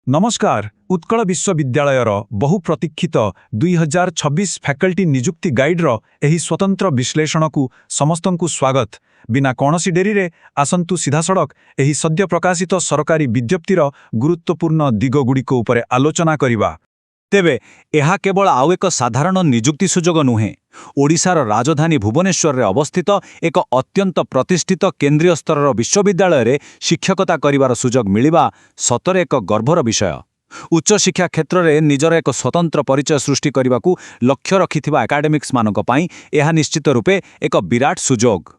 नमस्कार उत्कल विश्वविद्यालयर बहु प्रतीक्षित 2026 फैकल्टी निजुक्ति गाइड्र एही स्वतंत्र विश्लेषण को समस्तंकु स्वागत। बिना कौनसी डेरी रे आसंतु सीधा सड़क एही सद्य प्रकाशित सरकारी विज्ञप्तिर गुरुत्वपूर्ण दिगगुड़िक उपरे आलोचना करिबा। तेबे एहा केवल आउ एक साधारण निजुक्ति सुजोग नुहे। ओडिशार राजधानी भुवनेश्वर रे अवस्थित एक अत्यंत प्रतिष्ठित केंद्रीय स्तरर विश्वविद्यालय रे शिक्षकता करिवार सुजोग मिलिबा सतरे एक गर्भर विषय। उच्च शिक्षा क्षेत्र रे निजर एक स्वतंत्र परिचय सृष्टि करिबाकू लक्ष्य रखिथिबा एकाडेमिक्स मानक पई एहा निश्चित रूपे एक विराट सुजोग।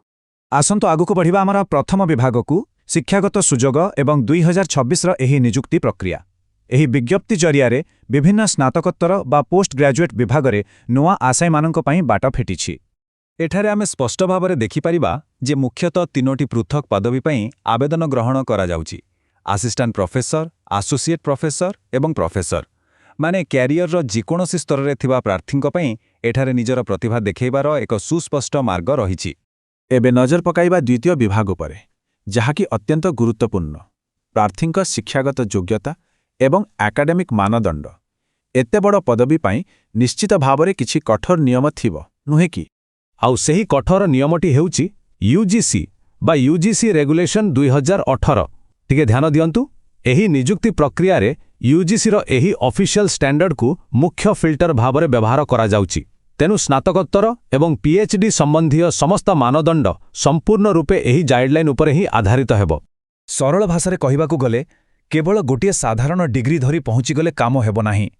आसंतु आगुक बढ़िबा आमर प्रथम विभाग को शिक्षागत सुजोग एवं 2026 रो एही निजुक्ति प्रक्रिया। एही विज्ञप्ति जरियारे विभिन्न स्नातकोत्तर बा पोस्ट ग्रेजुएट विभाग रे नुआ आशय मानक पई बाट फेटिछि। एठारे आमे स्पष्ट भावरे देखिपारिबा जे मुख्यतः तीनोटी पृथक पदवी पई आवेदन ग्रहण करा जाउछि। असिस्टेंट प्रोफेसर, एसोसिएट प्रोफेसर एवं प्रोफेसर माने क्यारियर रो जेकोनोसी स्तर रे थिबा प्रार्थीक पई एठारे निजर प्रतिभा देखैबार एक सुस्पष्ट मार्ग रहिछि। एबे नजर पकाइबा द्वितीय विभाग उपरे, जहाकी अत्यंत गुरुत्वपूर्ण प्रार्थीक शिक्षागत योग्यता एवं एकाडेमिक मानदंड। एते बड़ पदवी पाई निश्चित भावरे किछि कठोर नियम थिबो नुहे कि? आउ सेही कठोर नियमटी हेउछि यूजीसी बा यूजीसी रेगुलेशन 2018। टिके ध्यान दियंतु, एही निजुक्ति प्रक्रिया रे यूजीसी रो एही ऑफिशियल स्टैंडर्ड को मुख्य फिल्टर भावरे व्यवहार करा जाउछि। तेनु स्नातकोत्तर एवं पीएचडी संबंधी समस्त मानदंड संपूर्ण रूपे एही गाइडलाइन उपरे ही आधारित हेबो। सरल भाषारे कहिबाकू गले केवल गोटे साधारण डिग्री धरी पहुँचीगले काम हेब नाही।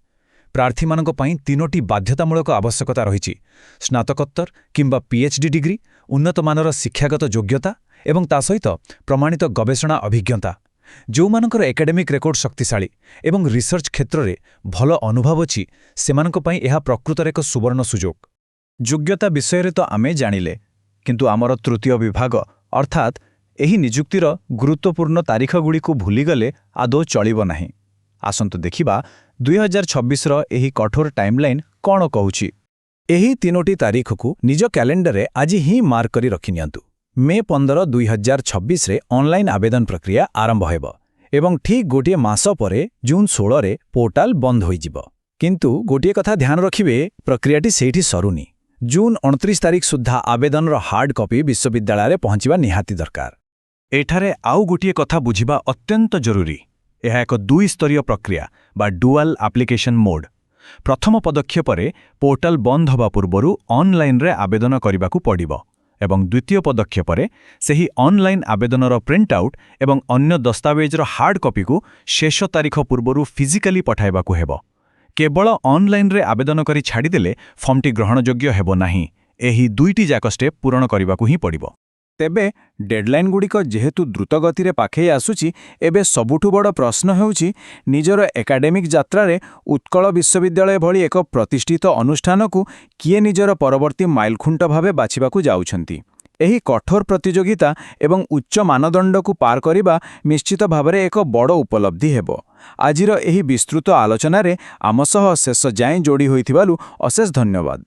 प्रार्थी मानक पई तीनोटी बाध्यतामूलक आवश्यकता रहिछि। स्नातकोत्तर किंबा पीएचडी डिग्री, उन्नत मानर शिक्षागत योग्यता एवं ता सहित प्रमाणित गवेषणा अभिज्ञता। जो मानकर एकेडेमिक रेकॉर्ड शक्तिशाली एवं रिसर्च क्षेत्र रे भल अनुभव अछि सेमानक पई एहा प्रकृतर एक सुवर्ण सुजोग। योग्यता विषय रे तो आमे जानिले, किंतु आमर तृतीय विभाग अर्थात एही निजुक्तिर गुरुत्वपूर्ण तारीखगुड़िको भूलीगले आदौ चलिब नाही। आसंतु देखिबा 2026 रो एही कठोर टाइमलाइन कौन कहूछि। एही तीनोटी तारीख को निज कैलेंडर रे आज ही मार्क करी रखिनियंतु। मे 15, 2026 रे ऑनलाइन आवेदन प्रक्रिया आरंभ हेब एवं ठीक गोटे मास परे जून 16 रे पोर्टाल बंद होई जिवो। किंतु गोटे कथा ध्यान रखिबे, प्रक्रियाटी सेठी सरुनी। जून 29 तारीख सुद्धा आवेदन रो हार्ड कॉपी विश्वविद्यालय रे पहुंचीबा निहाती दरकार। एठारे आउ गोटे कथा बुझिबा अत्यंत जरूरी। यह एक दुई स्तरीय प्रक्रिया बा डुआल एप्लिकेशन मोड। प्रथम पदक्षेपरे पोर्टाल बंद हवा पूर्वरु ऑनलाइन रे आवेदन करिबाकू पड़िबो एवं द्वितीय पदक्षेपरे सेही ऑनलाइन आवेदनर प्रिंट आउट एवं अन्य दस्तावेजर हार्ड कॉपी को शेष तारीख पूर्वरु फिजिकली पठाइबाकू हेबो। केवल ऑनलाइन रे आवेदन करी छाड़ीदेले फॉर्मटी ग्रहणयोग्य हेबो नाही। एही दुईटी जाक स्टेप पूरण करिबाकू ही पड़िबो। तेबे डेडलाइन गुड़िक जेहेतु द्रुत गति रे पाखे आसुची, एबे सबुठु बड़ प्रश्न हेउची निजर एकाडेमिक यात्रा रे उत्कल विश्वविद्यालय भली एक प्रतिष्ठित अनुष्ठान को किए निजर परवर्ती माइलखुंट भावे बाछिबाकू जाउछंती। एही कठोर प्रतियोगिता एवं उच्च मानदंड को पार करिबा निश्चित भावरे एक बड़ उपलब्धि हेबो। आजिर एही विस्तृत आलोचना रे आम सह शेष जाए जोड़ी होइथिबालु अशेष धन्यवाद।